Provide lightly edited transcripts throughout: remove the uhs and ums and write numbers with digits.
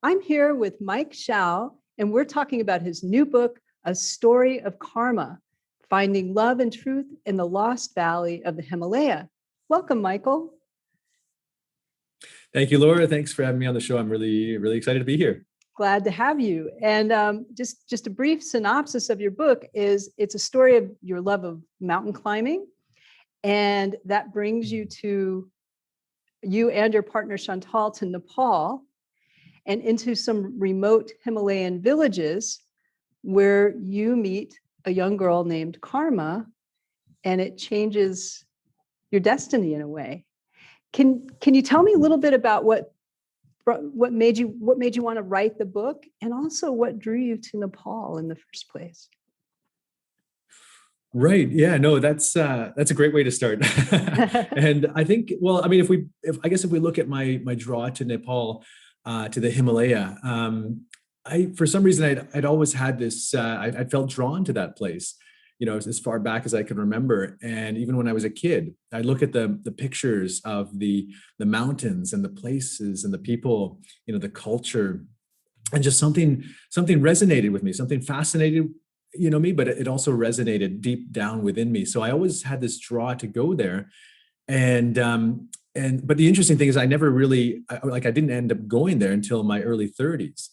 I'm here with Mike Schauch, and we're talking about his new book, A Story of Karma, Finding Love and Truth in the Lost Valley of the Himalaya. Welcome, Michael. Thank you, Laura. Thanks for having me on the show. I'm really, really excited to be here. Glad to have you. And just a brief synopsis of your book is it's a story of your love of mountain climbing. And that brings you and your partner Chandler to Nepal and into some remote Himalayan villages where you meet a young girl named Karma, and it changes your destiny in a way. Can you tell me a little bit about what made you want to write the book, and also what drew you to Nepal in the first place? Right. Yeah, no, that's a great way to start. And I think, well, I mean, if we look at my draw to Nepal, to the Himalaya, for some reason I'd always had this, I felt drawn to that place, as far back as I can remember. And even when I was a kid, I look at the pictures of the mountains and the places and the people, the culture, and just something resonated with me, something fascinated, me, but it also resonated deep down within me. So I always had this draw to go there. But the interesting thing is I never really, I didn't end up going there until my early 30s.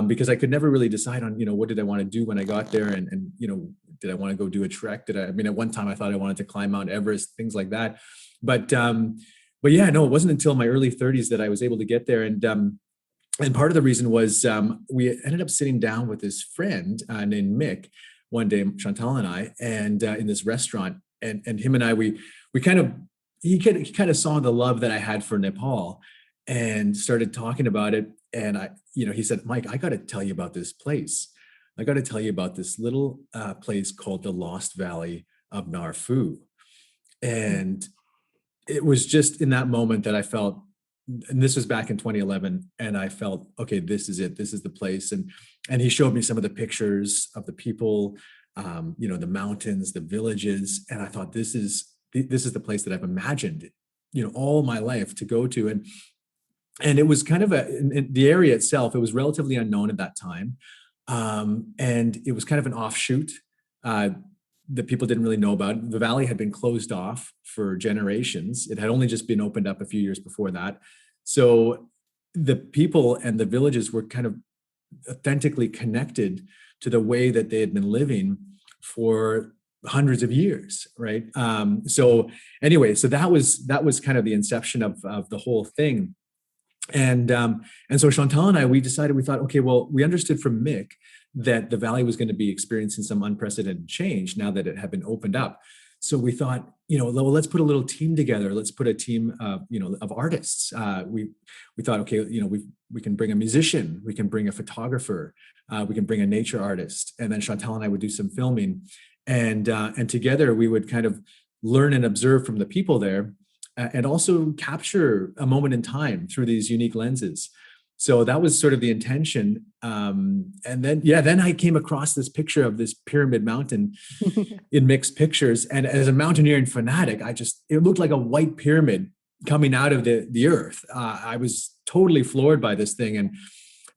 Because I could never really decide on, what did I want to do when I got there? And did I want to go do a trek? At one time I thought I wanted to climb Mount Everest, things like that. But yeah, no, it wasn't until my early 30s that I was able to get there. And part of the reason was we ended up sitting down with this friend named Mick one day, Chantal and I, and in this restaurant, and him and I, he kind of saw the love that I had for Nepal and started talking about it. And he said, Mike, I got to tell you about this place. I got to tell you about this little place called the Lost Valley of Narfu. And it was just in that moment that I felt, and this was back in 2011, and I felt, okay, this is it. This is the place. And he showed me some of the pictures of the people, the mountains, the villages. And I thought, this is the place that I've imagined, all my life to go to. And it was kind of in the area itself, it was relatively unknown at that time. And it was kind of an offshoot that people didn't really know about. The valley had been closed off for generations. It had only just been opened up a few years before that. So the people and the villages were kind of authentically connected to the way that they had been living for hundreds of years, right? So that was kind of the inception of the whole thing. And so Chantal and I, we thought, okay, well, we understood from Mick that the valley was going to be experiencing some unprecedented change now that it had been opened up. So we thought, well, let's put a little team together. Let's put a team of artists. We thought, okay, we can bring a musician, we can bring a photographer, we can bring a nature artist, and then Chantal and I would do some filming, and together we would kind of learn and observe from the people there, and also capture a moment in time through these unique lenses. So that was sort of the intention. And then I came across this picture of this pyramid mountain in mixed pictures. And as a mountaineering fanatic, it looked like a white pyramid coming out of the earth. I was totally floored by this thing. And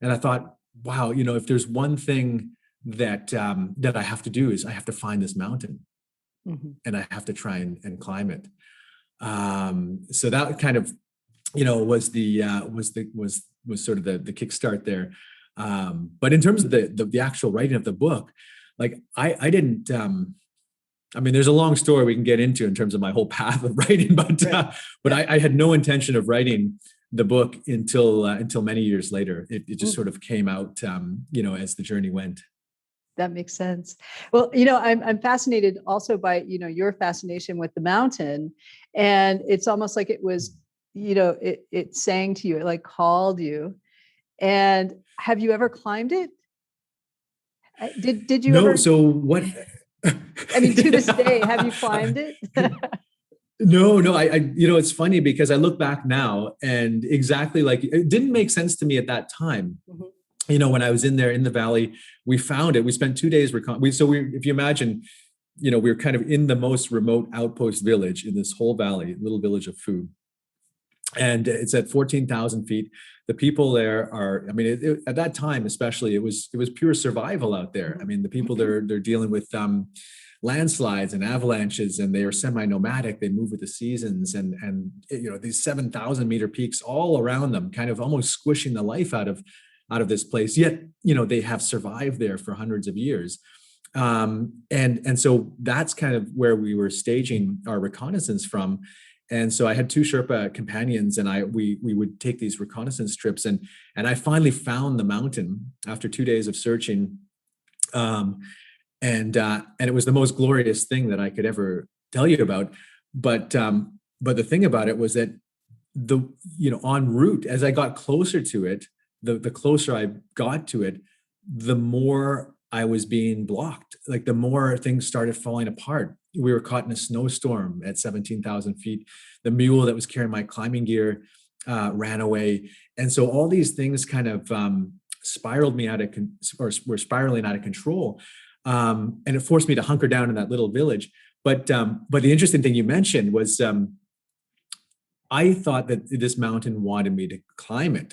I thought, wow, if there's one thing that I have to do is I have to find this mountain, and I have to try and climb it. So that kind of, was sort of the kickstart there. But in terms of the actual writing of the book, like I didn't, there's a long story we can get into in terms of my whole path of writing, but I had no intention of writing the book until many years later. It just sort of came out, as the journey went. That makes sense. Well, I'm fascinated also by, your fascination with the mountain, and it's almost like it was, it sang to you, it like called you. And have you ever climbed it? Did you ever? No. So what? To this day, have you climbed it? No. I it's funny because I look back now and exactly like it didn't make sense to me at that time. When I was in there in the valley, we found it. We spent 2 days. If you imagine, we were kind of in the most remote outpost village in this whole valley, little village of food. and it's at 14,000 feet. The people there are, I mean, at that time, especially, it was pure survival out there. I mean, the people they're dealing with landslides and avalanches, and they are semi-nomadic. They move with the seasons, and you know, these 7,000 meter peaks all around them, kind of almost squishing the life out of this place. Yet, you know, they have survived there for hundreds of years. And so that's kind of where we were staging our reconnaissance from. And so I had two Sherpa companions, and we would take these reconnaissance trips, and I finally found the mountain after 2 days of searching. And it was the most glorious thing that I could ever tell you about. But the thing about it was that en route, as I got closer to it, the closer I got to it, the more I was being blocked. Like, the more things started falling apart. We were caught in a snowstorm at 17,000 feet. The mule that was carrying my climbing gear ran away. And so all these things kind of spiraled me were spiraling out of control. And it forced me to hunker down in that little village. But the interesting thing you mentioned was, I thought that this mountain wanted me to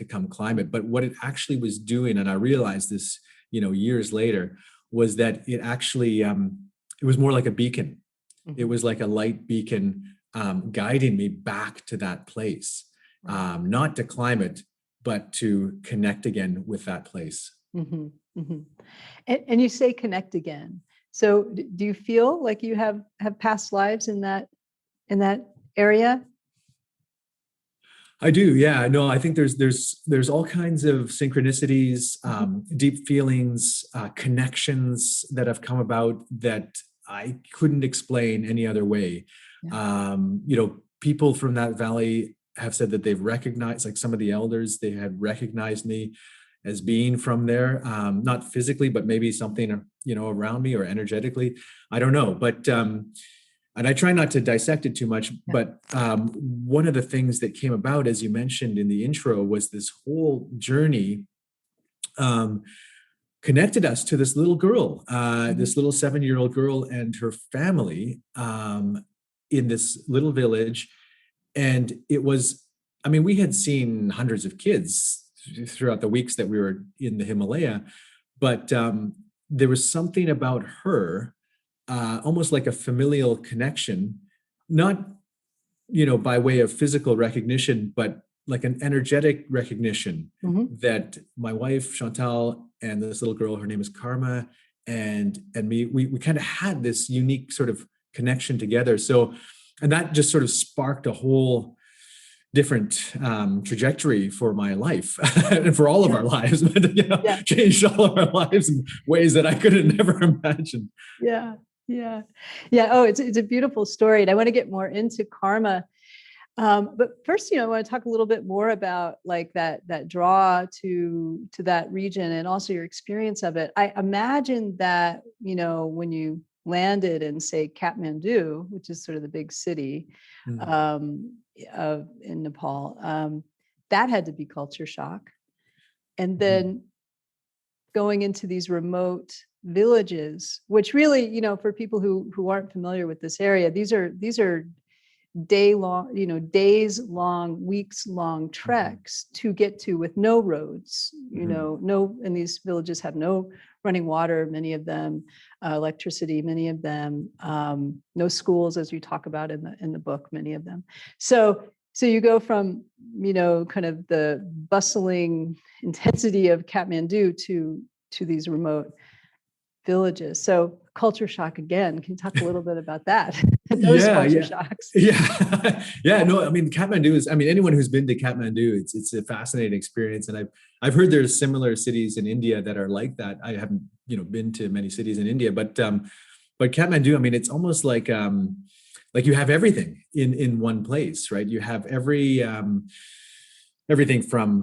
come climb it. But what it actually was doing, and I realized this, years later, was that it actually, it was more like a beacon. Mm-hmm. It was like a light beacon guiding me back to that place, not to climb it, but to connect again with that place. Mm-hmm. Mm-hmm. And you say connect again. So do you feel like you have past lives in that area? I do. Yeah, no, I think there's all kinds of synchronicities, deep feelings, connections that have come about that I couldn't explain any other way. Yeah. People from that valley have said that they've recognized, like some of the elders, they had recognized me as being from there, not physically, but maybe something, around me or energetically. I don't know, but and I try not to dissect it too much, but one of the things that came about, as you mentioned in the intro, was this whole journey connected us to this little girl, this little 7-year-old girl and her family in this little village. And it was, we had seen hundreds of kids throughout the weeks that we were in the Himalaya, but there was something about her, almost like a familial connection, not, by way of physical recognition, but like an energetic recognition that my wife, Chantal, and this little girl, her name is Karma, and me, we kind of had this unique sort of connection together. So, and that just sort of sparked a whole different trajectory for my life and for all of our lives, but changed all of our lives in ways that I could have never imagined. Yeah. Oh, it's a beautiful story, and I want to get more into Karma. But first, I want to talk a little bit more about like that draw to that region and also your experience of it. I imagine that, when you landed in, say, Kathmandu, which is sort of the big city in Nepal, that had to be culture shock. And then going into these remote villages, which really, for people who aren't familiar with this area, these are days long, weeks long treks to get to, with no roads, and these villages have no running water, many of them, electricity, many of them, no schools, as you talk about in the book, many of them. So you go from, kind of the bustling intensity of Kathmandu to these remote villages. So culture shock again. Can you talk a little bit about that? Those culture shocks. Yeah. No, Kathmandu is, anyone who's been to Kathmandu, it's a fascinating experience. And I've heard there's similar cities in India that are like that. I haven't, been to many cities in India, but Kathmandu, it's almost like you have everything in one place, right? You have everything from,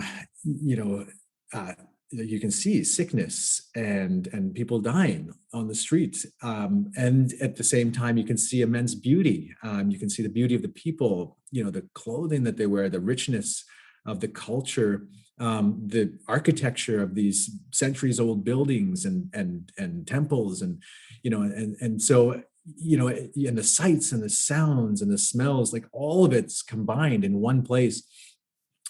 you can see sickness and people dying on the street. And at the same time, you can see immense beauty. You can see the beauty of the people, the clothing that they wear, the richness of the culture, the architecture of these centuries old buildings and temples. And so, and the sights and the sounds and the smells, like all of it's combined in one place.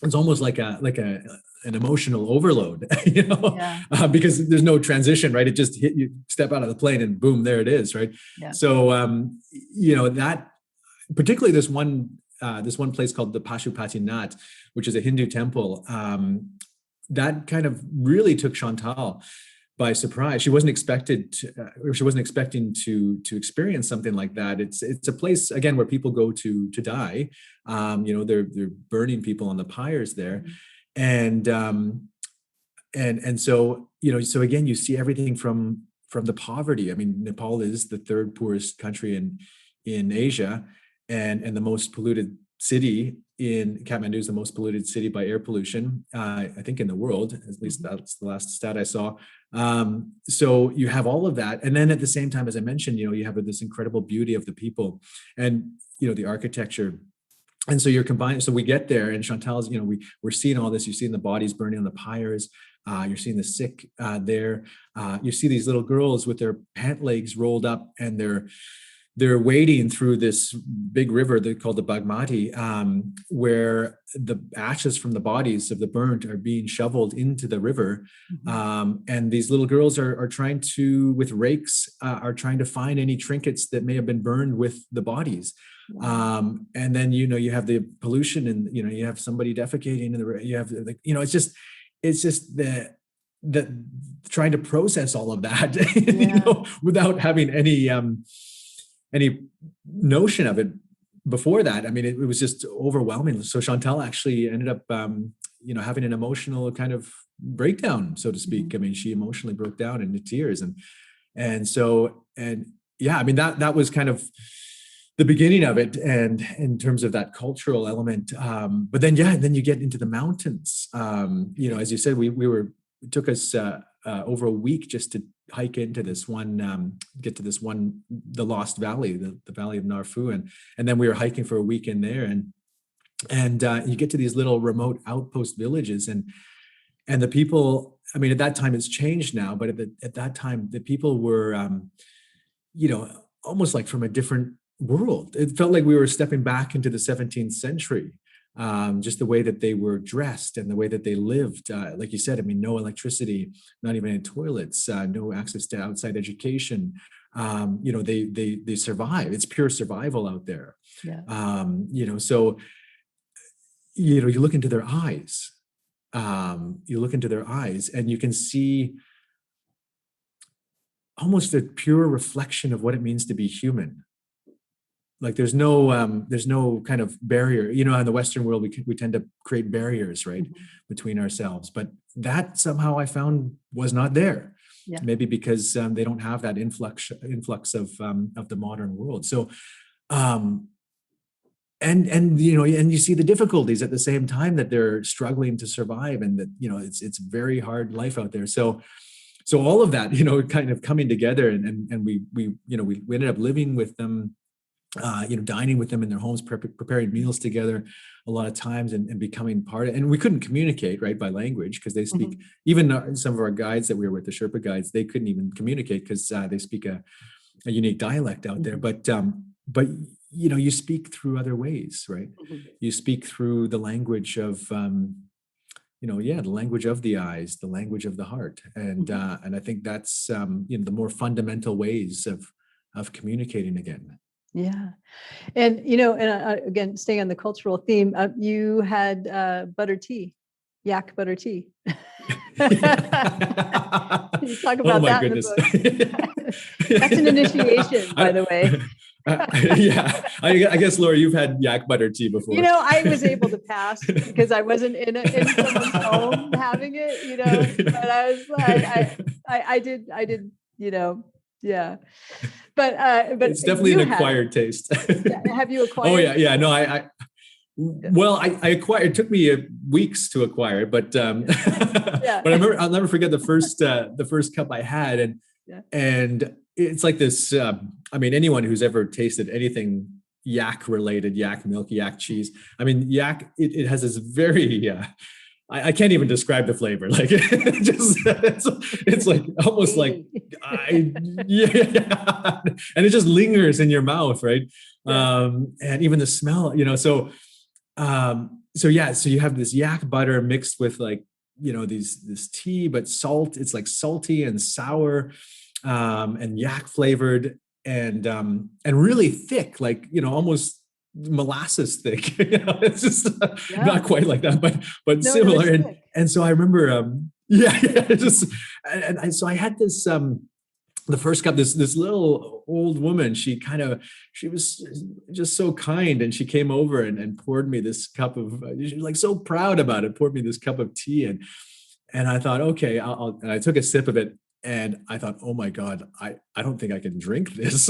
It's almost like an emotional overload, Yeah. because there's no transition, right? It just hit you, step out of the plane, and boom, there it is, right? Yeah. So, that particularly this one place called the Pashupatinath, which is a Hindu temple, that kind of really took Chantal by surprise. She wasn't expecting to experience something like that. It's a place, again, where people go to die. They're burning people on the pyres there, and so so again, you see everything from the poverty. I mean, Nepal is the third poorest country in Asia, and the most polluted city. In Kathmandu is the most polluted city by air pollution, I think, in the world. At least that's the last stat I saw. So you have all of that, and then at the same time, as I mentioned, you have this incredible beauty of the people, and the architecture. And so you're combining. So we get there, and Chantal's, we're seeing all this. You're seeing the bodies burning on the pyres. You're seeing the sick there. You see these little girls with their pant legs rolled up, and they're wading through this big river called the Bagmati, where the ashes from the bodies of the burnt are being shoveled into the river. And these little girls are trying to, with rakes, are trying to find any trinkets that may have been burned with the bodies. And then, you have the pollution, and, you have somebody defecating in the, you have it's just the trying to process all of that, without having any notion of it before that. I mean, it was just overwhelming. So Chantal actually ended up, having an emotional kind of breakdown, so to speak. I mean, she emotionally broke down into tears, and yeah, I mean, that was kind of the beginning of it, and in terms of that cultural element. But then you get into the mountains. As you said, it took us over a week just to hike into this one, get to this one, the Lost Valley, the Valley of Narfu, and then we were hiking for a week in there, and you get to these little remote outpost villages, and the people. I mean, at that time it's changed now, but at that time the people were, almost like from a different world. It felt like we were stepping back into the 17th century. Just the way that they were dressed and the way that they lived. Like you said, I mean, no electricity, not even in toilets, no access to outside education. They survive. It's pure survival out there. Yeah. So, you look into their eyes. And you can see almost a pure reflection of what it means to be human. Like there's no kind of barrier. In the Western world, we tend to create barriers, right, between ourselves. But that somehow I found was not there. Yeah. Maybe because they don't have that influx of the modern world. So, and you see the difficulties at the same time that they're struggling to survive, and that it's very hard life out there. So all of that kind of coming together, and we ended up living with them. Dining with them in their homes, preparing meals together a lot of times, and becoming part of it. And we couldn't communicate, right, by language, because they speak, even some of our guides that we were with, the Sherpa guides, they couldn't even communicate because they speak a unique dialect out there. But you speak through other ways, right? You speak through the language of, the language of the eyes, the language of the heart. And I think that's, the more fundamental ways of communicating again. Yeah. And, again, staying on the cultural theme, you had butter tea, yak butter tea. You talk about that goodness. In the book. That's an initiation, by the way. I guess, Laura, you've had yak butter tea before. I was able to pass because I wasn't in someone's home having it, but I was like, I did, yeah. But it's definitely an acquired taste. Have you acquired? Oh yeah. No, well, I acquired. It took me weeks to acquire it, but but I'll never forget the first cup I had, and it's like this. I mean, anyone who's ever tasted anything yak related, yak milk, yak cheese. I mean, yak. It has this very I can't even describe the flavor. Like it's like almost like yeah, and it just lingers in your mouth, right? Yeah. And even the smell, so yeah, so you have this yak butter mixed with like this tea, but salt. It's like salty and sour, and yak flavored, and really thick, like almost molasses thick. It's just Yeah. not quite like that, but No, no, similar. it's And thick. and so I remember, yeah, just so I had this the first cup, this little old woman, she was just so kind, and she came over and poured me this cup of, she was like so proud about it, poured me this cup of tea, and I thought, okay, and I took a sip of it, and I thought, oh my God, I don't think I can drink this,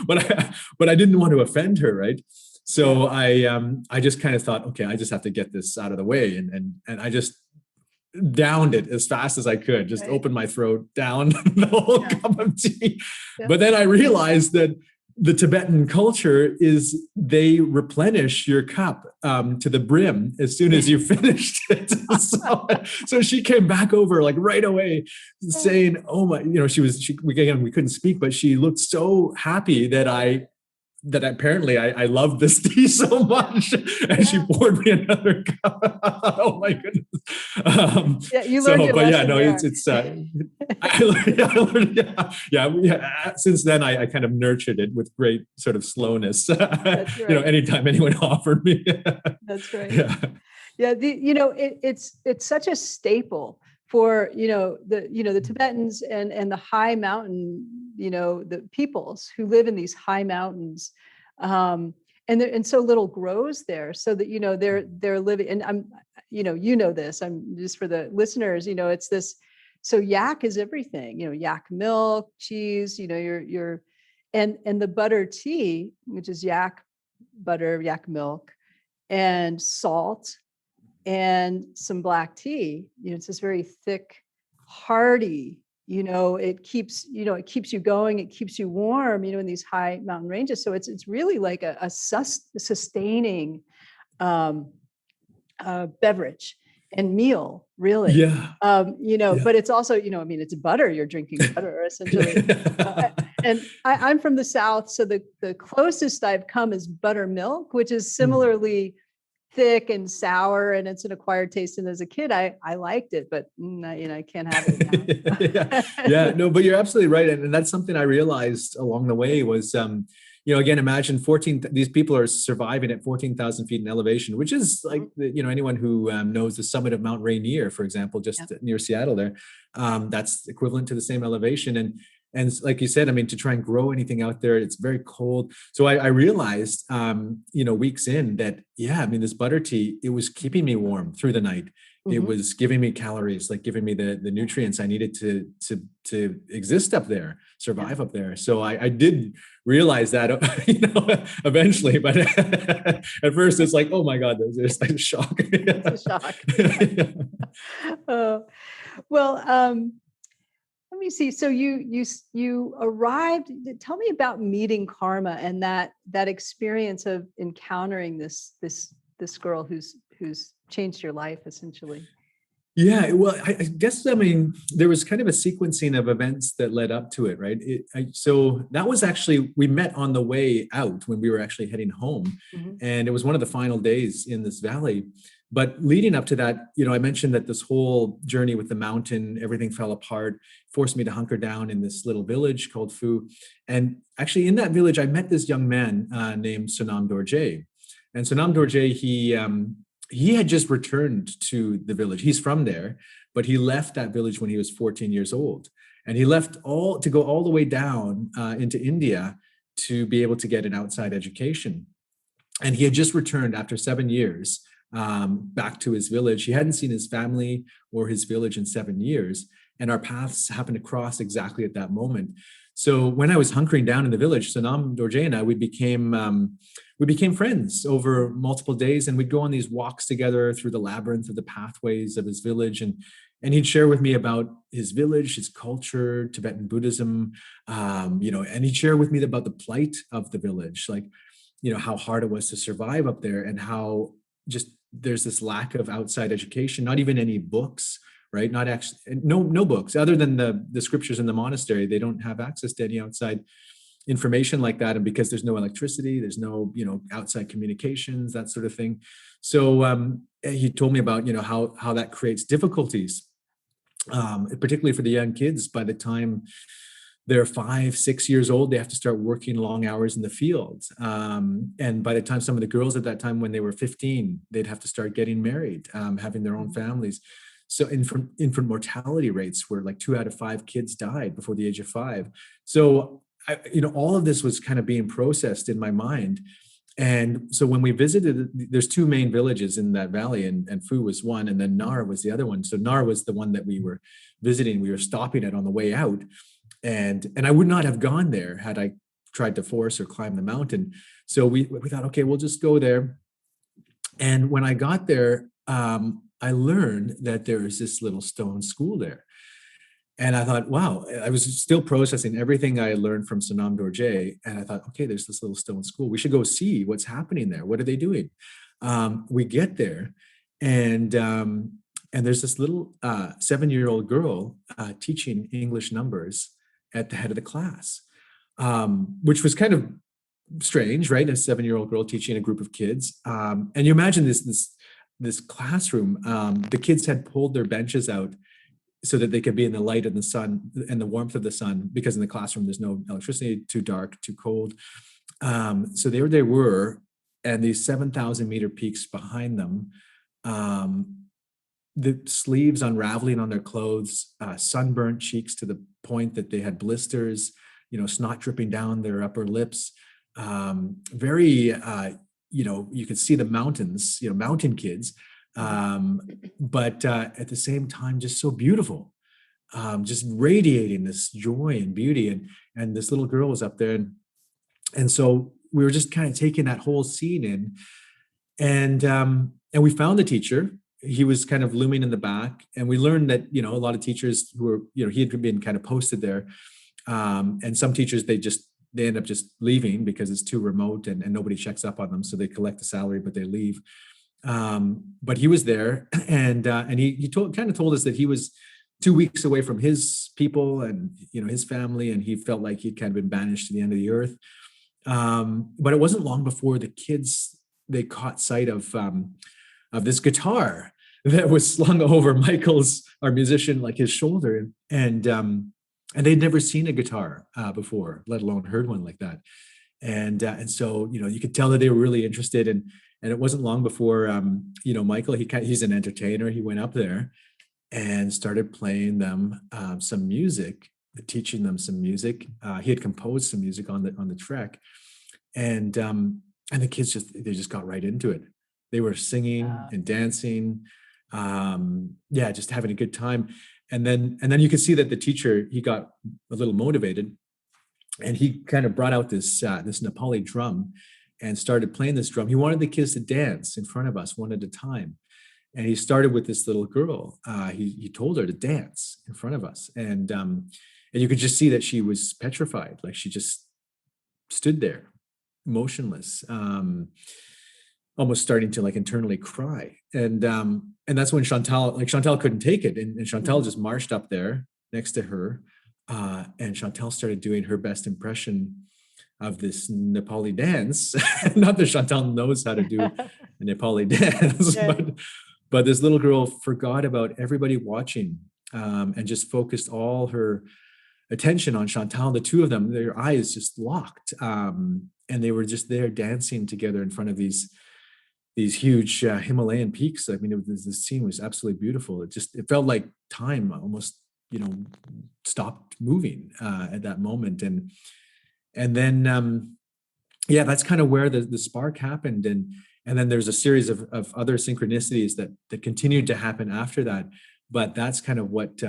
but I didn't want to offend her, right? Yeah. So I just kind of thought, okay, I just have to get this out of the way, and I just downed it as fast as I could, just Right. opened my throat, down the whole Yeah. cup of tea. Yeah. But then I realized that the Tibetan culture is they replenish your cup to the brim as soon as you finished it. So she came back over like right away saying, oh my, we couldn't speak, but she looked so happy that apparently I loved this tea so much, and she Yeah. poured me another cup. Oh my goodness. Yeah. You learned So, your but yeah, lesson no, there. I learned, yeah. Since then, I kind of nurtured it with great sort of slowness. That's right. Anytime anyone offered me, That's right. yeah, Yeah, it's such a staple for the Tibetans and the high mountain, the peoples who live in these high mountains, and so little grows there, so that they're living. And this. I'm just for the listeners. It's this. So yak is everything. Yak milk, cheese. And the butter tea, which is yak butter, yak milk, and salt and some black tea. It's this very thick, hearty, it keeps you going, it keeps you warm, in these high mountain ranges. So it's really like a sustaining beverage and meal, really. yeah, But it's also, it's butter, you're drinking butter essentially. yeah. And I'm from the South, so the closest I've come is buttermilk, which is similarly thick and sour, and it's an acquired taste. And as a kid, I liked it, but I can't have it Yeah, now. yeah, no, but you're absolutely right, and that's something I realized along the way was, again, imagine 14. These people are surviving at 14,000 feet in elevation, which is like, anyone who knows the summit of Mount Rainier, for example, just near Seattle, there, that's equivalent to the same elevation, and like you said, I mean, to try and grow anything out there, it's very cold. So I realized, weeks in that, yeah, I mean, this butter tea, it was keeping me warm through the night. It was giving me calories, like giving me the nutrients I needed to exist up there, survive up there. So I did realize that, eventually, but at first it's like, oh my God, there's like a shock. It's a shock. Well, let me see. So you arrived. Tell me about meeting Karma and that experience of encountering this girl who's changed your life essentially. Yeah, well, I guess, I mean, there was kind of a sequencing of events that led up to it, right? So that was actually, we met on the way out when we were actually heading home. And it was one of the final days in this valley. But leading up to that, I mentioned that this whole journey with the mountain, everything fell apart, forced me to hunker down in this little village called Phu. And actually in that village, I met this young man named Sonam Dorje. And Sonam Dorje, he had just returned to the village. He's from there, but he left that village when he was 14 years old. And he left to go all the way down into India to be able to get an outside education. And he had just returned after 7 years back to his village. He hadn't seen his family or his village in 7 years. And our paths happened to cross exactly at that moment. So when I was hunkering down in the village, Sonam Dorje and I, we became friends over multiple days, and we'd go on these walks together through the labyrinth of the pathways of his village, and he'd share with me about his village, his culture, Tibetan Buddhism, and he'd share with me about the plight of the village, like, how hard it was to survive up there, and how just there's this lack of outside education, not even any books, right? Not actually, no books other than the scriptures in the monastery. They don't have access to any outside information like that. And because there's no electricity, there's no, outside communications, that sort of thing. So he told me about, how that creates difficulties, particularly for the young kids. By the time they're 5, 6 years old, they have to start working long hours in the field. And by the time some of the girls at that time, when they were 15, they'd have to start getting married, having their own families. So infant mortality rates were like 2 out of 5 kids died before the age of 5. So, all of this was kind of being processed in my mind. And so when we visited, there's 2 main villages in that valley, and Phu was one, and then Nar was the other one. So Nar was the one that we were visiting. We were stopping at on the way out. And I would not have gone there had I tried to force or climb the mountain. So we thought, okay, we'll just go there. And when I got there, I learned that there is this little stone school there. And I thought, wow, I was still processing everything I learned from Sonam Dorje. And I thought, okay, there's this little stone school. We should go see what's happening there. What are they doing? We get there, and there's this little 7-year-old girl teaching English numbers at the head of the class, which was kind of strange, right? A 7-year-old girl teaching a group of kids. And you imagine this classroom, the kids had pulled their benches out so that they could be in the light of the sun and the warmth of the sun, because in the classroom, there's no electricity, too dark, too cold. So there they were, and these 7,000 meter peaks behind them, the sleeves unraveling on their clothes, sunburnt cheeks to the point that they had blisters, snot dripping down their upper lips. Very, you could see the mountains, mountain kids, but at the same time, just so beautiful, just radiating this joy and beauty. And this little girl was up there. And so we were just kind of taking that whole scene in, and we found the teacher. He was kind of looming in the back, and we learned that, a lot of teachers who were, he had been kind of posted there. And some teachers, they end up just leaving because it's too remote and nobody checks up on them. So they collect a salary, but they leave. But he was there, and he kind of told us that he was 2 weeks away from his people and, his family, and he felt like he'd kind of been banished to the end of the earth. But it wasn't long before the kids, they caught sight of this guitar that was slung over our musician, like his shoulder. And they'd never seen a guitar before, let alone heard one like that. And so, you could tell that they were really interested. And it wasn't long before, Michael, he's an entertainer. He went up there and started playing them some music, teaching them some music. He had composed some music on the trek. And the kids just got right into it. They were singing and dancing, just having a good time. And then you could see that the teacher, he got a little motivated, and he kind of brought out this Nepali drum and started playing this drum. He wanted the kids to dance in front of us one at a time. And he started with this little girl. He told her to dance in front of us. And you could just see that she was petrified. Like she just stood there motionless, almost starting to like internally cry. And that's when Chantal couldn't take it. And Chantal just marched up there next to her. And Chantal started doing her best impression of this Nepali dance. Not that Chantal knows how to do a Nepali dance, but this little girl forgot about everybody watching, and just focused all her attention on Chantal. The two of them, their eyes just locked, and they were just there dancing together in front of these huge Himalayan peaks. I mean, the scene was absolutely beautiful. It felt like time almost, stopped moving at that moment. And then, that's kind of where the spark happened. And then there's a series of other synchronicities that continued to happen after that. But that's kind of what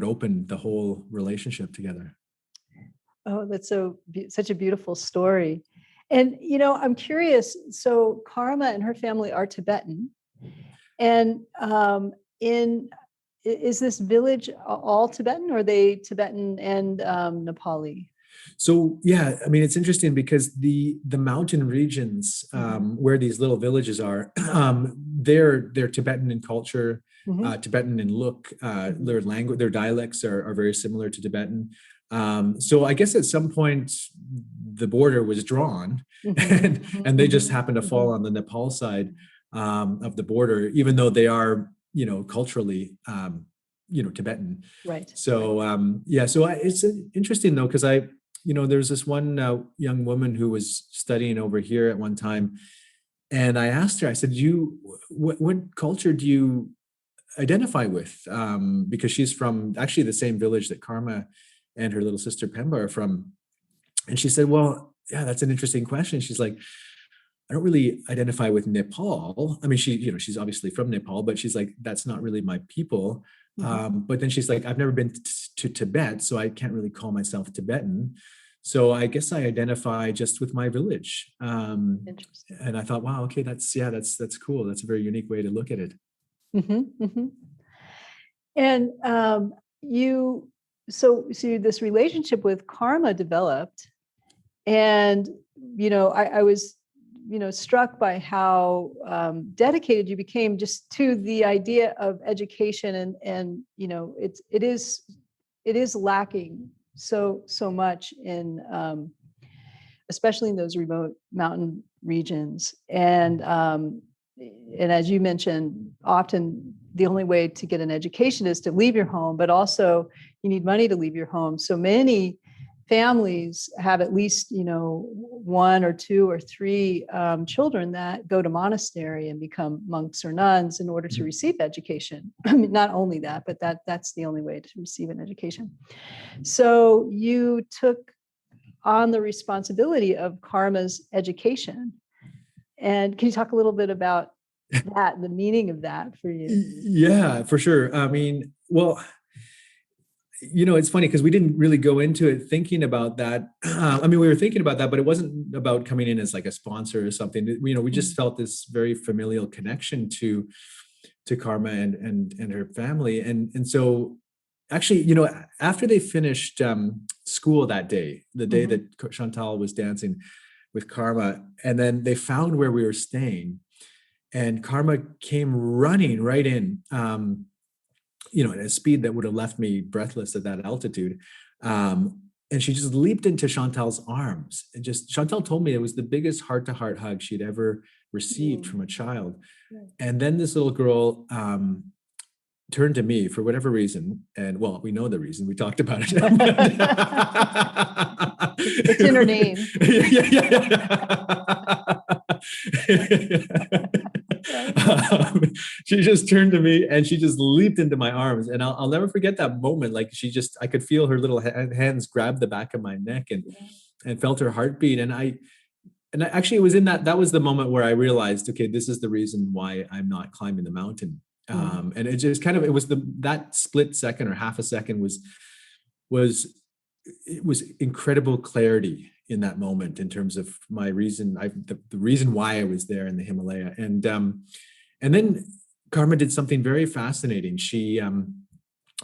opened the whole relationship together. Oh, that's such a beautiful story. And, I'm curious. So Karma and her family are Tibetan. And is this village all Tibetan, or are they Tibetan and Nepali? So, I mean, it's interesting because the mountain regions where these little villages are, they're Tibetan in culture, Mhm. Tibetan in look, their language, their dialects are very similar to Tibetan. So I guess at some point the border was drawn, Mhm. and they just Mhm. happened to fall Mhm. on the Nepal side of the border, even though they are, culturally, Tibetan. Right. So yeah, so it's interesting though, because there's this one young woman who was studying over here at one time, and I asked her, I said, what culture do you identify with? Because she's from actually the same village that Karma and her little sister Pemba are from. And she said, well, yeah, that's an interesting question. She's like, I don't really identify with Nepal. I mean, she's obviously from Nepal, but she's like, that's not really my people. Mhm. But then she's like, I've never been to Tibet, so I can't really call myself Tibetan. So I guess I identify just with my village. Interesting. And I thought, wow, okay, that's cool. That's a very unique way to look at it. Mhm. Mhm. And you, so this relationship with karma developed, and I was struck by how dedicated you became just to the idea of education, and it is lacking so much in especially in those remote mountain regions. And as you mentioned, often the only way to get an education is to leave your home, but also you need money to leave your home. So many families have at least one or two or three children that go to monastery and become monks or nuns in order to receive education. I mean, not only that, but that's the only way to receive an education. So you took on the responsibility of karma's education. And can you talk a little bit about that, the meaning of that for you? Yeah, for sure. I mean, well, it's funny because we didn't really go into it thinking about that. I mean, we were thinking about that, but it wasn't about coming in as like a sponsor or something. We just felt this very familial connection to Karma and her family, and so actually, after they finished school that day, the day that Chantal was dancing with Karma, and then they found where we were staying, and Karma came running right in. At a speed that would have left me breathless at that altitude. And she just leaped into Chantal's arms. And just Chantal told me it was the biggest heart-to-heart hug she'd ever received from a child. And then this little girl turned to me for whatever reason, and well, we know the reason. We talked about it. It's in her name. She just turned to me and she just leaped into my arms, and I'll never forget that moment. Like I could feel her little hands grab the back of my neck and felt her heartbeat. And actually, it was in that was the moment where I realized, okay, this is the reason why I'm not climbing the mountain. And it just it was that split second or half a second was incredible clarity in that moment in terms of my reason, the reason why I was there in the Himalaya. And then Karma did something very fascinating. She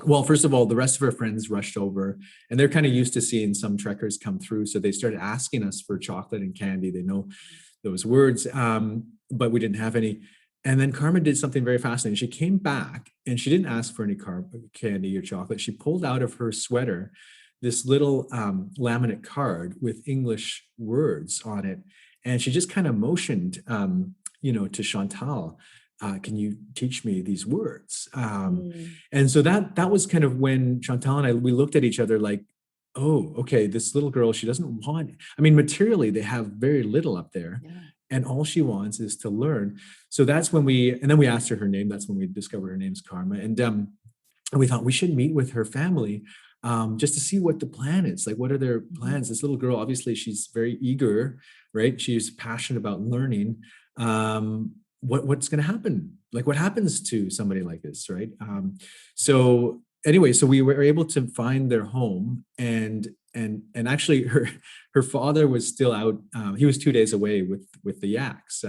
well, first of all, the rest of her friends rushed over, and they're kind of used to seeing some trekkers come through. So they started asking us for chocolate and candy. They know those words, but we didn't have any. And then Karma did something very fascinating. She came back and she didn't ask for any candy or chocolate. She pulled out of her sweater this little laminate card with English words on it. And she just kind of motioned, to Chantal, can you teach me these words? And so that was kind of when Chantal and we looked at each other like, oh, okay, this little girl, she doesn't want, I mean, materially, they have very little up there. Yeah. And all she wants is to learn. So that's when and then we asked her name. That's when we discovered her name's Karma. And we thought we should meet with her family just to see what the plan is. Like, what are their plans? This little girl, obviously, she's very eager, right? She's passionate about learning. What's going to happen? Like, what happens to somebody like this, right? So anyway, so we were able to find their home, and actually her father was still out. He was 2 days away with the yaks,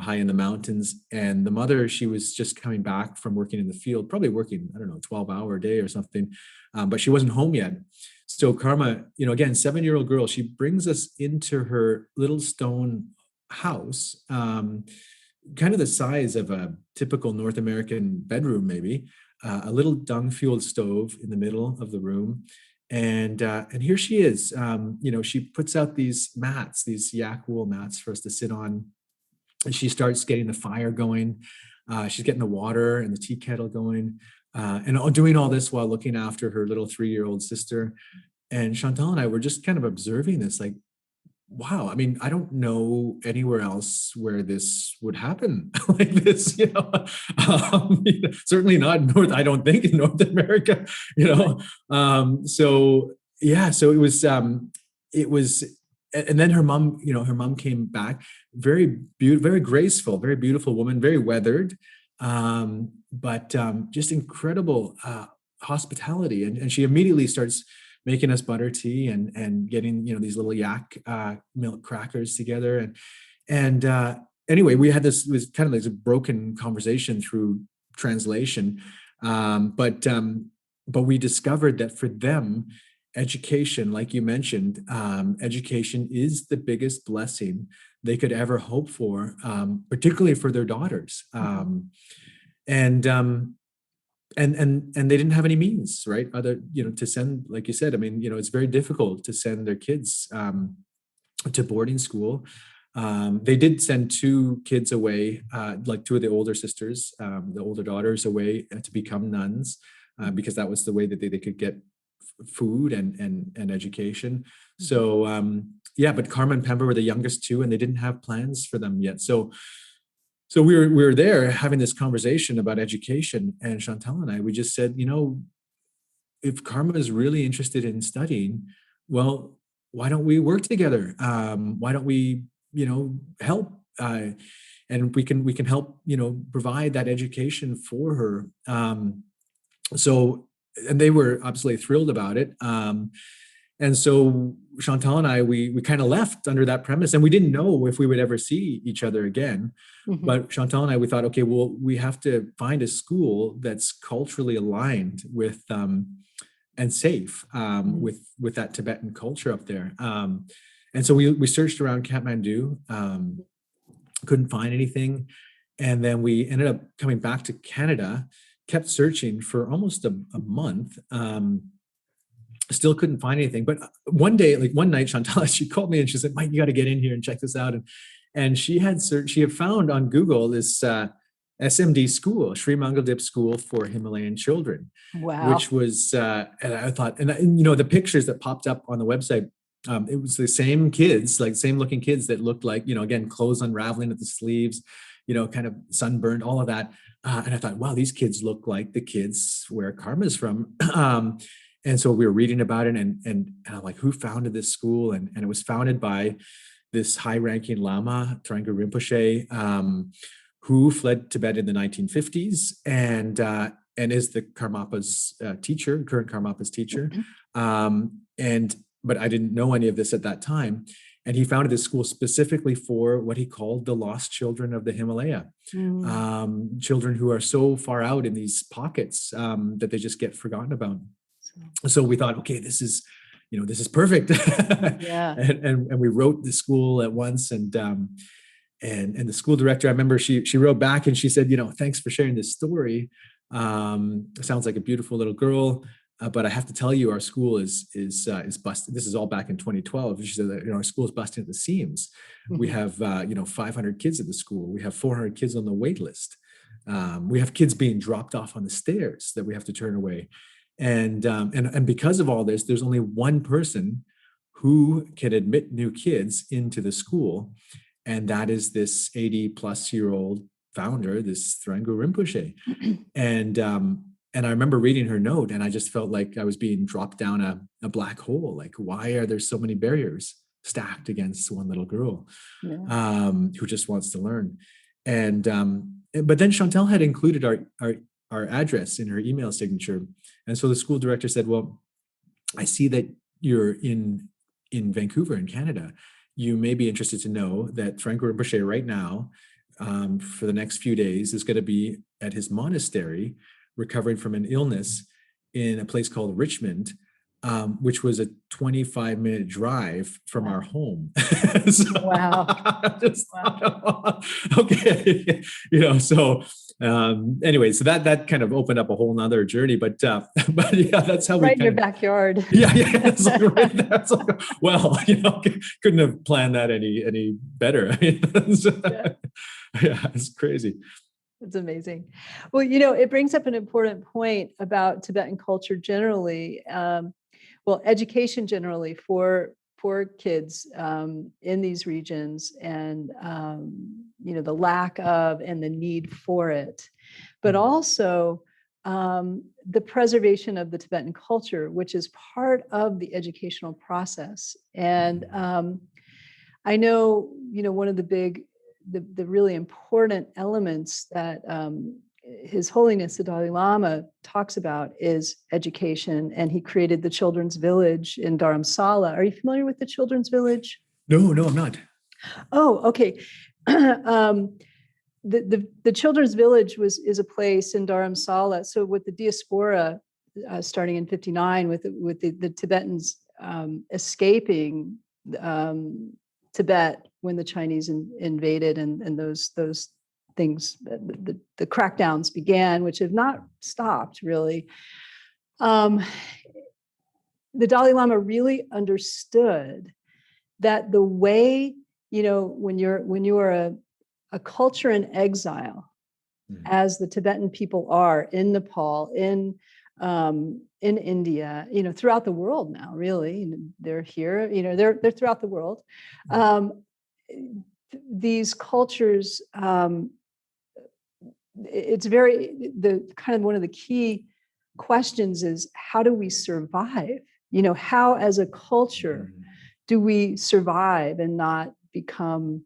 high in the mountains. And the mother, she was just coming back from working in the field, probably working, I don't know, 12-hour day or something, but she wasn't home yet. So Karma, again, 7-year-old girl, she brings us into her little stone house. kind of the size of a typical North American bedroom, maybe, a little dung-fueled stove in the middle of the room. And here she is. She puts out these mats, these yak wool mats for us to sit on. And she starts getting the fire going. She's getting the water and the tea kettle going, and doing all this while looking after her little 3-year-old sister. And Chantal and I were just kind of observing this, like, wow, I mean, I don't know anywhere else where this would happen like this, certainly not in I don't think in North America, so yeah, so it was, and then her mom came back, very beautiful, very graceful, very beautiful woman, very weathered, but just incredible hospitality. And she immediately starts making us butter tea and getting, these little yak milk crackers together. And anyway, we had this, it was kind of like a broken conversation through translation. But we discovered that for them, education, like you mentioned, education is the biggest blessing they could ever hope for, particularly for their daughters. And they didn't have any means, right? Other, to send, like you said, I mean, it's very difficult to send their kids to boarding school. They did send 2 kids away, like 2 of the older sisters, the older daughters, away to become nuns, because that was the way that they could get food and education. So yeah, but Karma and Pemba were the youngest 2, and they didn't have plans for them yet. So we were there having this conversation about education, and Chantal and I, we just said, if Karma is really interested in studying, well, why don't we work together? Why don't we, help? And we can help, provide that education for her. And they were absolutely thrilled about it. And so Chantal and I, we kind of left under that premise, and we didn't know if we would ever see each other again. But Chantal and I, we thought, okay, well, we have to find a school that's culturally aligned with and safe with that Tibetan culture up there. And so we searched around Kathmandu, couldn't find anything. And then we ended up coming back to Canada, kept searching for almost a month. Still couldn't find anything. But one day, like one night, Chantal, she called me and she said, Mike, you got to get in here and check this out. And she had found on Google this SMD school, Sri Mangaldip School for Himalayan Children. Wow. Which was, and I thought, and the pictures that popped up on the website, it was the same kids, like same looking kids that looked like, again, clothes unraveling at the sleeves, kind of sunburned, all of that. And I thought, wow, these kids look like the kids where Karma's from. And so we were reading about it, and I'm like, who founded this school? And it was founded by this high-ranking Lama, Thrangu Rinpoche, who fled Tibet in the 1950s and is the Karmapa's teacher, current Karmapa's teacher. But I didn't know any of this at that time. And he founded this school specifically for what he called the lost children of the Himalaya, children who are so far out in these pockets that they just get forgotten about. So we thought, okay, this is perfect. Yeah. and we wrote the school at once, and the school director, I remember she wrote back and she said, thanks for sharing this story. Sounds like a beautiful little girl, but I have to tell you, our school is busted. This is all back in 2012. She said that our school is busting at the seams. We have 500 kids at the school. We have 400 kids on the wait list. We have kids being dropped off on the stairs that we have to turn away. And because of all this, there's only one person who can admit new kids into the school, and that is this 80-plus-year-old founder, this Thrangu Rinpoche. And I remember reading her note, and I just felt like I was being dropped down a black hole. Like, why are there so many barriers stacked against one little girl who just wants to learn? But then Chantal had included our address in her email signature. And so the school director said, well, I see that you're in Vancouver in Canada. You may be interested to know that Thrangu Rinpoche right now, for the next few days, is going to be at his monastery recovering from an illness in a place called Richmond. which was a 25-minute drive from our home. Wow. Just okay, so anyway, so that kind of opened up a whole nother journey, but yeah, that's how right we in your backyard. Yeah, it's like right there. It's like, well, couldn't have planned that any better. I mean, yeah, it's crazy. It's amazing. Well, it brings up an important point about Tibetan culture generally. Well, education generally for kids in these regions, and the lack of and the need for it, but also the preservation of the Tibetan culture, which is part of the educational process. And I know, one of the really important elements that His Holiness the Dalai Lama talks about is education, and he created the Children's Village in Dharamsala. Are you familiar with the Children's Village? No, I'm not. Oh, okay. The Children's Village is a place in Dharamsala. So with the diaspora starting in '59, with the Tibetans escaping Tibet when the Chinese invaded, and those things, the crackdowns began, which have not stopped really. The Dalai Lama really understood that the way, when you are a culture in exile, as the Tibetan people are in Nepal, in India, throughout the world now, really, they're here, they're throughout the world. These cultures, it's the kind of one of the key questions is, how do we survive? How as a culture do we survive and not become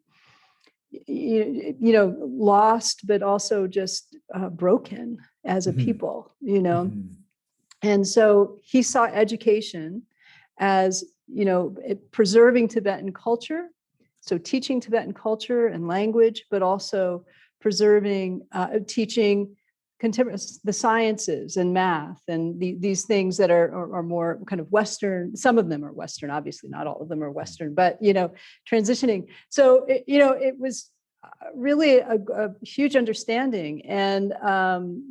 lost, but also just broken as a people, And so he saw education as, preserving Tibetan culture. So teaching Tibetan culture and language, but also preserving, teaching the sciences and math and these things that are more kind of Western. Some of them are Western, obviously not all of them are Western, but transitioning. So it was really a huge understanding, and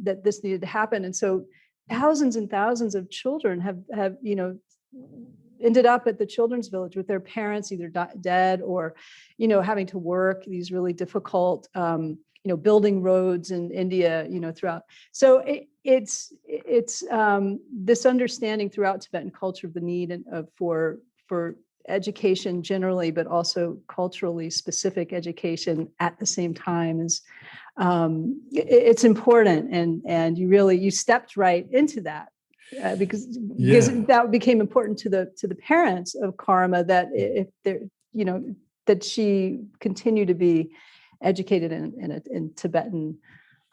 that this needed to happen. And so thousands and thousands of children have ended up at the Children's Village with their parents either dead or having to work these really difficult building roads in India, throughout. So it's this understanding throughout Tibetan culture of the need for education generally, but also culturally specific education at the same time is it's important, and you stepped right into that. Because that became important to the parents of Karma, that if they're that she continued to be educated in Tibetan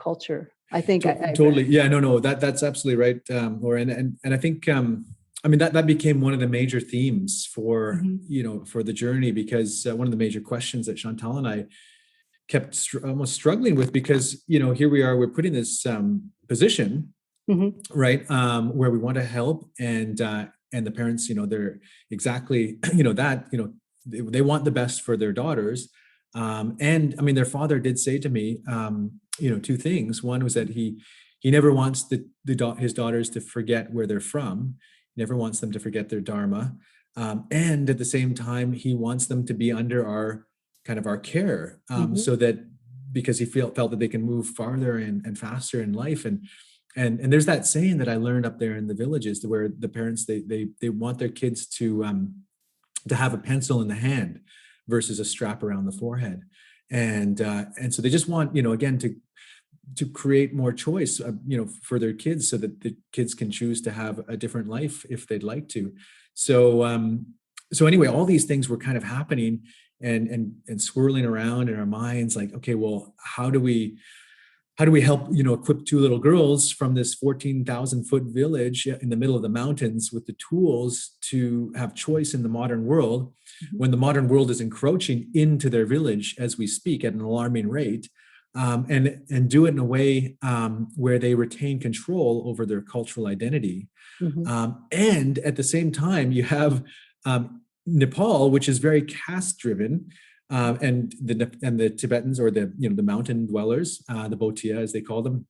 culture. I think totally. No, that's absolutely right, Laura. And I think that became one of the major themes for for the journey, because one of the major questions that Chantal and I kept almost struggling with, because here we are, we're put in this position. Right, where we want to help, and the parents, they're exactly, that, they want the best for their daughters, and their father did say to me, two things. One was that he never wants his daughters to forget where they're from, he never wants them to forget their dharma, and at the same time, he wants them to be under our care, so that, because he felt that they can move farther and faster in life. And there's that saying that I learned up there in the villages, where the parents, they want their kids to have a pencil in the hand versus a strap around the forehead, and so they just want, again, to create more choice, for their kids, so that the kids can choose to have a different life if they'd like to. So anyway, all these things were kind of happening and swirling around in our minds, like, okay, well, how do we help, equip two little girls from this 14,000 foot village in the middle of the mountains with the tools to have choice in the modern world, when the modern world is encroaching into their village as we speak at an alarming rate, and do it in a way where they retain control over their cultural identity. Mhm. And at the same time, you have Nepal, which is very caste driven, and the Tibetans, or the mountain dwellers, the Bhotia as they call them,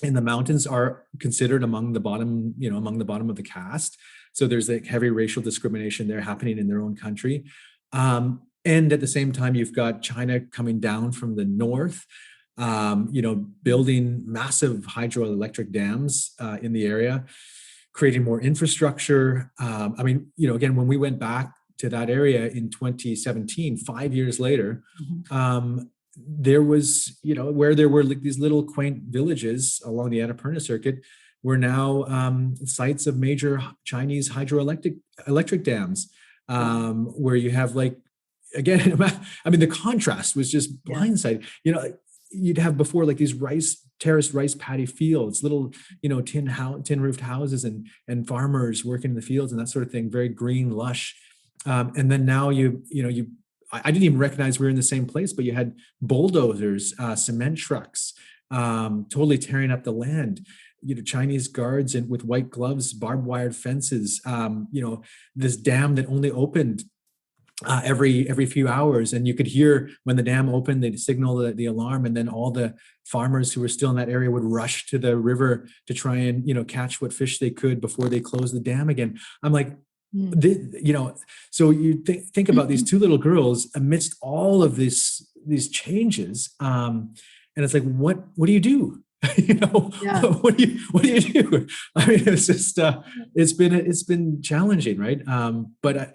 in the mountains, are considered among the bottom, among the bottom of the caste. So there's like heavy racial discrimination there happening in their own country. And at the same time, you've got China coming down from the north, building massive hydroelectric dams in the area, creating more infrastructure. Again, when we went back to that area in 2017, 5 years later, there was, where there were like these little quaint villages along the Annapurna circuit were now sites of major Chinese electric dams, where you have like, again, the contrast was just blindsiding. You'd have before like these terraced rice paddy fields, little, tin roofed houses and farmers working in the fields and that sort of thing, very green, lush. And then now I didn't even recognize we were in the same place, but you had bulldozers, cement trucks, totally tearing up the land. Chinese guards with white gloves, barbed wired fences. This dam that only opened every few hours, and you could hear when the dam opened, they'd signal the alarm, and then all the farmers who were still in that area would rush to the river to try and catch what fish they could before they closed the dam again. I'm like, so you think about these two little girls amidst all of these changes, and it's like, what do you do? What do you do? It's just it's been challenging, right? But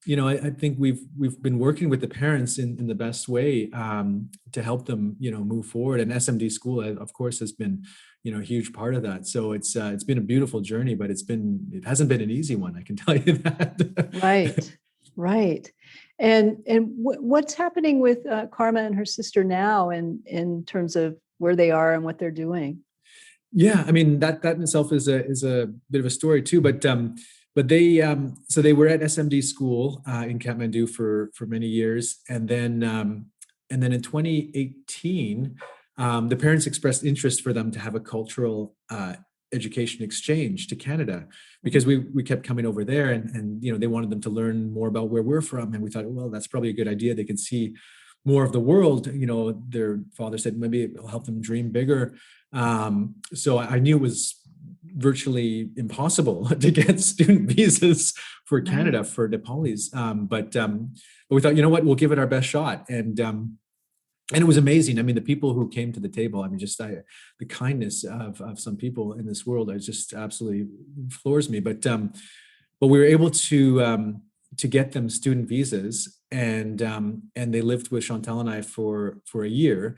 I think we've been working with the parents in the best way to help them move forward, and SMD school, of course, has been a huge part of that. So it's been a beautiful journey, but it hasn't been an easy one, I can tell you that. Right. And what's happening with Karma and her sister now, in terms of where they are and what they're doing? Yeah, that in itself is a bit of a story too, but they so they were at SMD school in Kathmandu for many years, and then in 2018, the parents expressed interest for them to have a cultural education exchange to Canada, because we kept coming over there, and they wanted them to learn more about where we're from, and we thought, well, that's probably a good idea. They can see more of the world. Their father said maybe it'll help them dream bigger. So I knew it was virtually impossible to get student visas for Canada for Nepalis. But we thought, we'll give it our best shot. And it was amazing. The people who came to the table, the kindness of some people in this world, just absolutely floors me. But we were able to get them student visas, and they lived with Chantal and I for a year.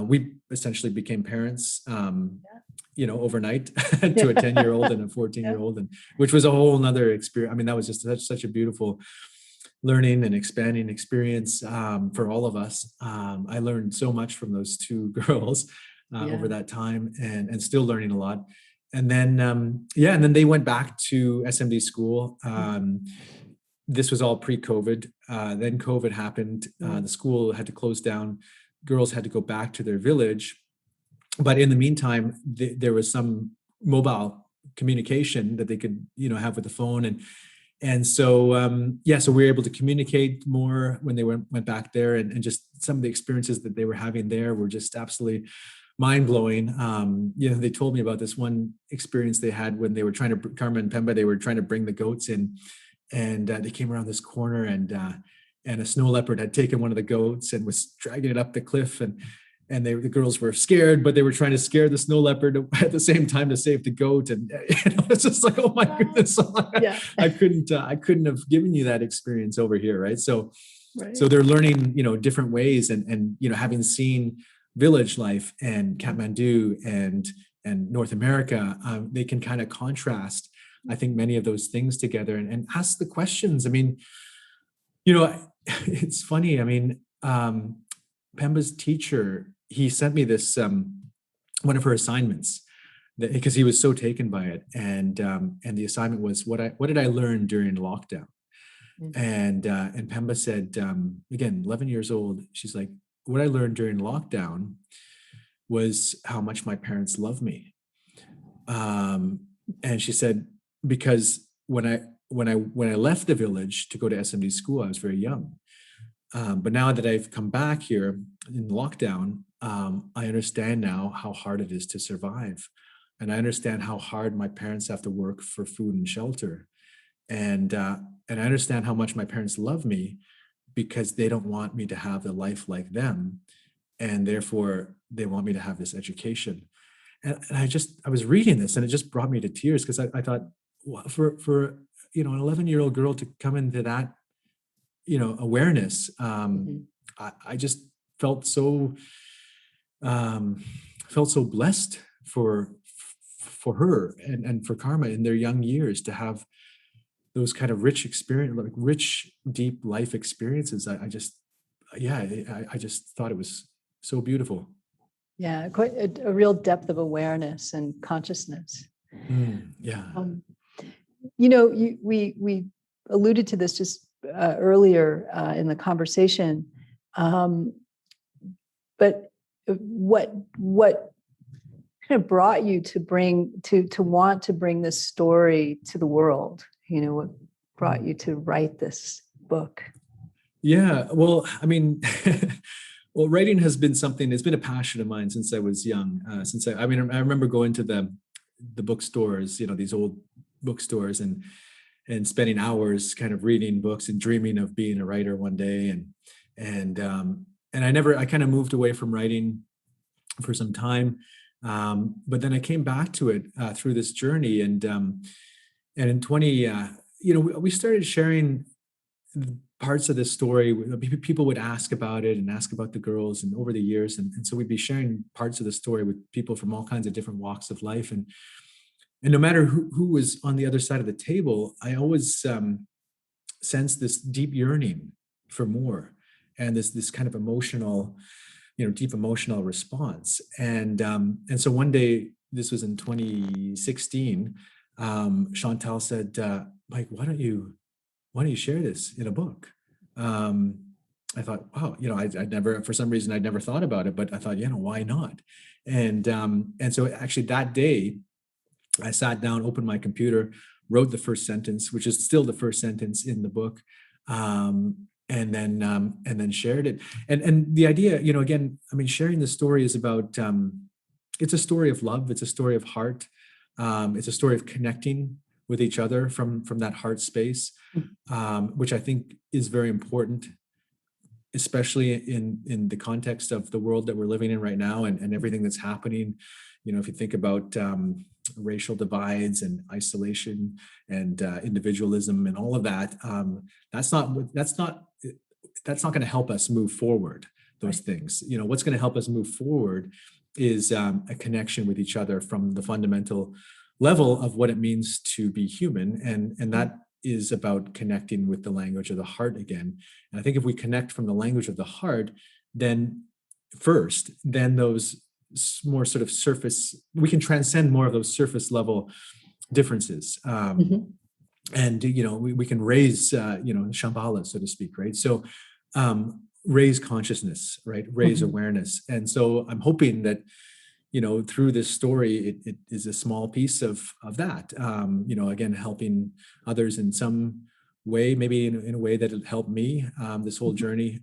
We essentially became parents, overnight to a 10-year-old and a 14-year-old, and which was a whole nother experience. That was just such a beautiful learning and expanding experience for all of us. I learned so much from those two girls over that time, and still learning a lot. And then, and then they went back to SMD school. This was all pre-COVID. Then COVID happened. The school had to close down. Girls had to go back to their village. But in the meantime, there was some mobile communication that they could, have with the phone. And so, so we were able to communicate more when they went back there. And just some of the experiences that they were having there were just absolutely mind-blowing. They told me about this one experience they had when they were trying to, Karma and Pemba, they were trying to bring the goats in, and they came around this corner, and a snow leopard had taken one of the goats and was dragging it up the cliff, and the girls were scared, but they were trying to scare the snow leopard at the same time to save the goat. And it's just like, oh my goodness, I couldn't have given you that experience over here, right? So they're learning, different ways, and having seen village life and Kathmandu and North America, they can kind of contrast, I think, many of those things together, and ask the questions. It's funny. Pemba's teacher, he sent me this one of her assignments, because he was so taken by it, and the assignment was, what did I learn during lockdown? And Pemba said, again, 11 years old, she's like, what I learned during lockdown was how much my parents love me. And she said, because when I left the village to go to SMD school, I was very young. But now that I've come back here in lockdown, I understand now how hard it is to survive. And I understand how hard my parents have to work for food and shelter. And I understand how much my parents love me because they don't want me to have a life like them. And therefore, they want me to have this education. And I was reading this and it just brought me to tears because I thought, well, for an 11-year-old girl to come into that, awareness, I just felt so blessed for her and for Karma in their young years to have those kind of rich experience, like rich, deep life experiences. I just thought it was so beautiful. Yeah, quite a real depth of awareness and consciousness. Yeah. We alluded to this just earlier in the conversation, but what kind of brought you to want to bring this story to the world? What brought you to write this book? Yeah, well, I mean, well, writing has been something, it's been a passion of mine since I was young. I remember going to the bookstores, these old bookstores and spending hours kind of reading books and dreaming of being a writer one day. And I kind of moved away from writing for some time. But then I came back to it through this journey. And in we started sharing parts of this story. People would ask about it and ask about the girls, and over the years, and so we'd be sharing parts of the story with people from all kinds of different walks of life, and no matter who was on the other side of the table, I always sensed this deep yearning for more, and this kind of emotional, deep emotional response. And so one day, this was in 2016, Chantal said, Mike, why don't you share this in a book? I thought, wow, I'd never, for some reason, I'd never thought about it, but I thought, why not? And so actually that day, I sat down, opened my computer, wrote the first sentence, which is still the first sentence in the book, and then shared it. And the idea, again, sharing the story is about, it's a story of love. It's a story of heart. It's a story of connecting with each other from that heart space, which I think is very important, especially in the context of the world that we're living in right now and everything that's happening. If you think about racial divides and isolation and individualism and all of that, that's not going to help us move forward. Those things, what's going to help us move forward is a connection with each other from the fundamental level of what it means to be human, and that is about connecting with the language of the heart again. And I think if we connect from the language of the heart, then those more sort of surface, we can transcend more of those surface level differences. And, we can raise, Shambhala, so to speak, right? So raise consciousness, right? Raise awareness. And so I'm hoping that, through this story, it is a small piece of that, again, helping others in some way, maybe in a way that it'll help me, this whole journey,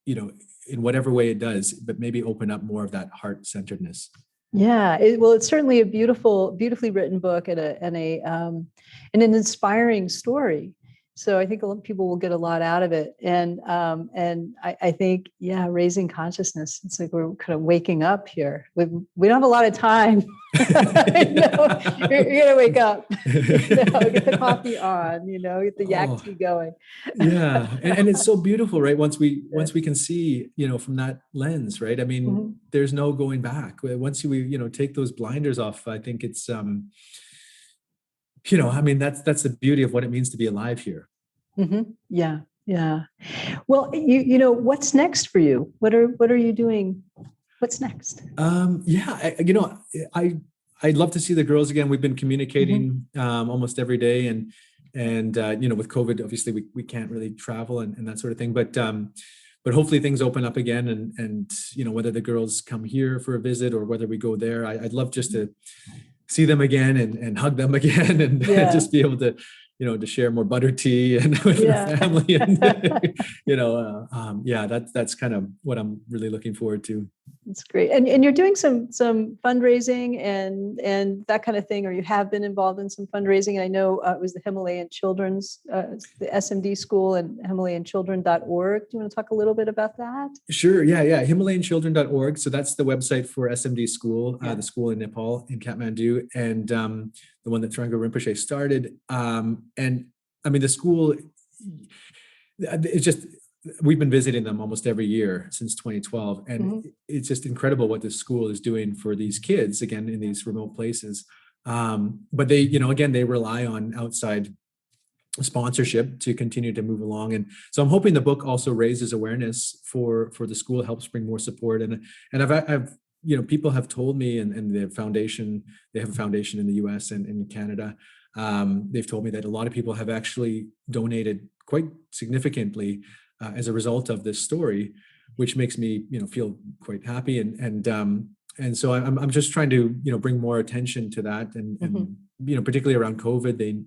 in whatever way it does, but maybe open up more of that heart-centeredness. Yeah, it's certainly a beautifully written book and an inspiring story. So I think a lot of people will get a lot out of it. And I think, raising consciousness. It's like we're kind of waking up here. We don't have a lot of time. You're gonna wake up. Get the coffee on. Get the yak tea going. Yeah, and it's so beautiful, right? Once we can see, from that lens, right? There's no going back. Once we take those blinders off, I think it's that's the beauty of what it means to be alive here. Yeah. Well, what's next for you? What are you doing? What's next? I'd love to see the girls again. We've been communicating almost every day, and with COVID, obviously we can't really travel and that sort of thing. But but hopefully things open up again, and whether the girls come here for a visit or whether we go there, I'd love just to see them again and hug them again, and just be able to to share more butter tea and with their family, and that's kind of what I'm really looking forward to. That's great. And you're doing some fundraising and that kind of thing, or you have been involved in some fundraising. And I know it was the Himalayan Children's, the SMD school, and HimalayanChildren.org. Do you want to talk a little bit about that? Sure. Yeah. HimalayanChildren.org. So that's the website for SMD school, the school in Nepal, in Kathmandu, and the one that Trungpa Rinpoche started. And I mean, the school, it's just, we've been visiting them almost every year since 2012. And it's just incredible what this school is doing for these kids, again, in these remote places. But they, again, they rely on outside sponsorship to continue to move along. And so I'm hoping the book also raises awareness for the school, helps bring more support. And I've people have told me, and the foundation, they have a foundation in the US and in Canada. They've told me that a lot of people have actually donated quite significantly as a result of this story, which makes me, feel quite happy. And so I'm just trying to, bring more attention to that. And particularly around COVID,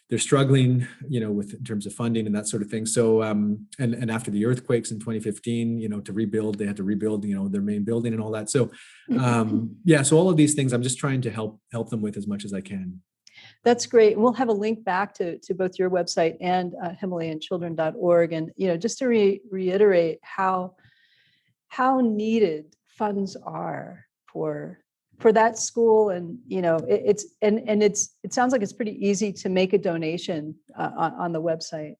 they're struggling, with in terms of funding and that sort of thing. So, and after the earthquakes in 2015, to rebuild, they had to rebuild, their main building and all that. So, so all of these things, I'm just trying to help them with as much as I can. That's great. We'll have a link back to both your website and HimalayanChildren.org. And, just to reiterate how needed funds are for that school. And, it sounds like it's pretty easy to make a donation on the website.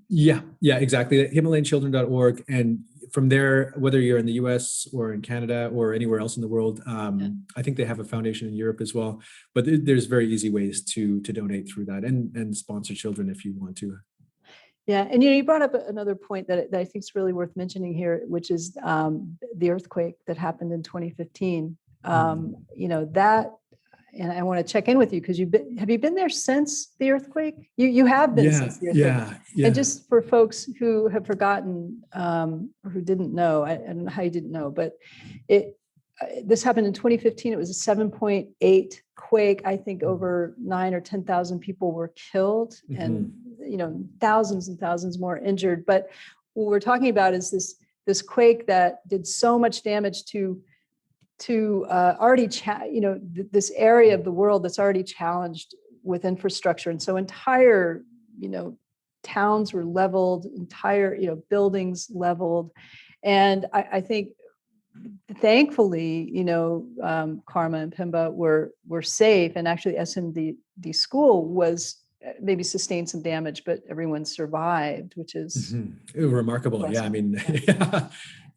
Yeah, exactly. HimalayanChildren.org. And from there, whether you're in the US or in Canada or anywhere else in the world, I think they have a foundation in Europe as well. But there's very easy ways to donate through that and sponsor children if you want to. Yeah, and you brought up another point that I think is really worth mentioning here, which is the earthquake that happened in 2015. That, and I want to check in with you because have you been there since the earthquake? You have been since the earthquake. Yeah. And just for folks who have forgotten or who didn't know, I don't know how you didn't know, but this happened in 2015. It was a 7.8 quake. I think over 9,000 or 10,000 people were killed, and thousands and thousands more injured. But what we're talking about is this quake that did so much damage to already, this area of the world that's already challenged with infrastructure. And so entire, towns were leveled, entire, buildings leveled. And I think, thankfully, Karma and Pimba were safe. And actually SMD school was maybe sustained some damage, but everyone survived, which is remarkable. Impressive. Yeah. I mean,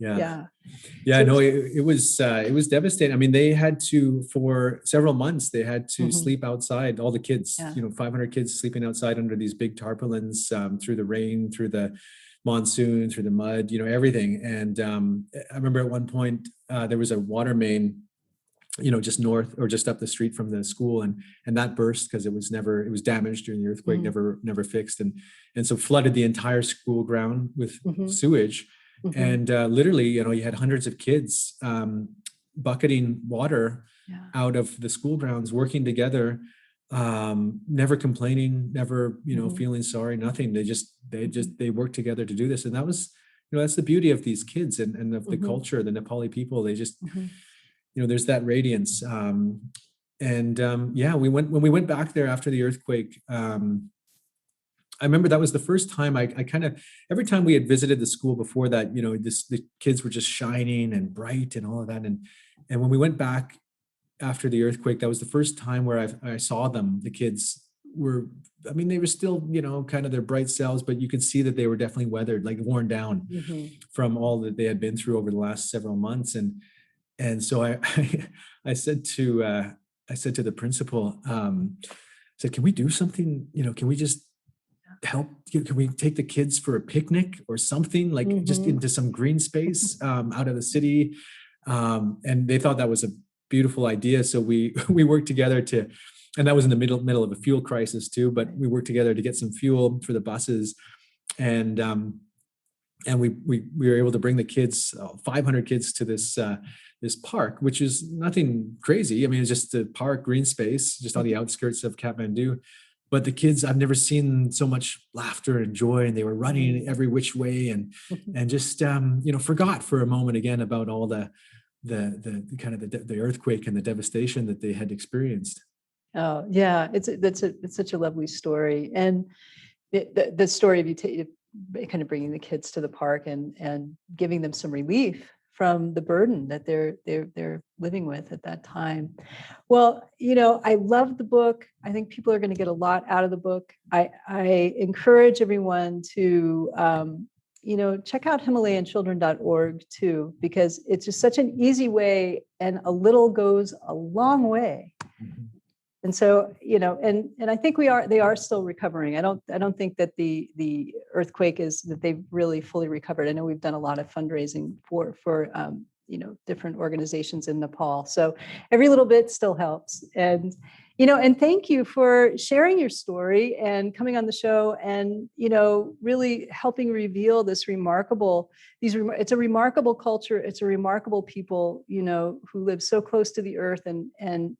Yeah. No, it was devastating. I mean, they had to, for several months, they had to sleep outside, all the kids, 500 kids sleeping outside under these big tarpaulins, through the rain, through the monsoon, through the mud, everything. And I remember at one point there was a water main, just north or just up the street from the school, and that burst because it was damaged during the earthquake, never fixed, and so flooded the entire school ground with sewage. And literally, you had hundreds of kids bucketing water out of the school grounds, working together, never complaining, never, feeling sorry, nothing. They worked together to do this. And that was, that's the beauty of these kids and of the culture, the Nepali people. They just, there's that radiance. When we went back there after the earthquake, I remember that was the first time I kind of, every time we had visited the school before that, the kids were just shining and bright and all of that. And when we went back after the earthquake, that was the first time where I saw them. The kids were, they were still, kind of their bright selves, but you could see that they were definitely weathered, like worn down from all that they had been through over the last several months. And so I said to the principal, I said, can we do something? Can we just help? Can we take the kids for a picnic or something, like just into some green space out of the city? And they thought that was a beautiful idea. So we worked together and that was in the middle of a fuel crisis too, but we worked together to get some fuel for the buses. And and we were able to bring the kids, 500 kids, to this park, which is nothing crazy. I mean, it's just a park, green space, just on the outskirts of Kathmandu. But the kids, I've never seen so much laughter and joy, and they were running every which way, and just forgot for a moment again about all the kind of the earthquake and the devastation that they had experienced. Oh yeah, it's such a lovely story, and the story of you kind of bringing the kids to the park and giving them some relief from the burden that they're living with at that time. Well, I love the book. I think people are going to get a lot out of the book. I encourage everyone to check out HimalayanChildren.org too, because it's just such an easy way, and a little goes a long way. Mm-hmm. And so, and I think they are still recovering. I don't think that the earthquake is that they've really fully recovered. I know we've done a lot of fundraising for different organizations in Nepal. So every little bit still helps. And, and thank you for sharing your story and coming on the show and, really helping reveal it's a remarkable culture. It's a remarkable people, who live so close to the earth and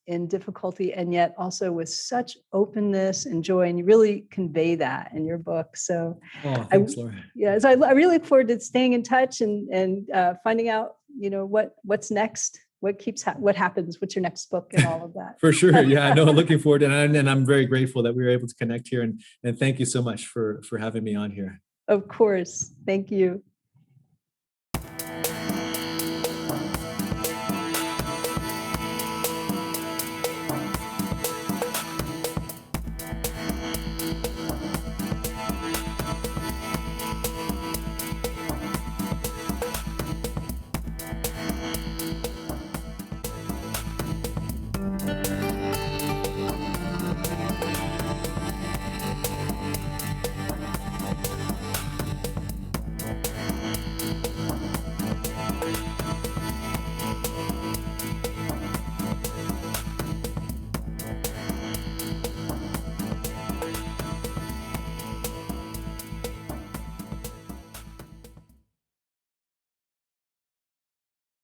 in difficulty, and yet also with such openness and joy. And you really convey that in your book. So thanks, Laura. Yeah, so I really look forward to staying in touch and finding out, what's next, what happens, what's your next book, and all of that. For sure. Yeah, I know. Looking forward, and I'm very grateful that we were able to connect here. And thank you so much for having me on here. Of course. Thank you.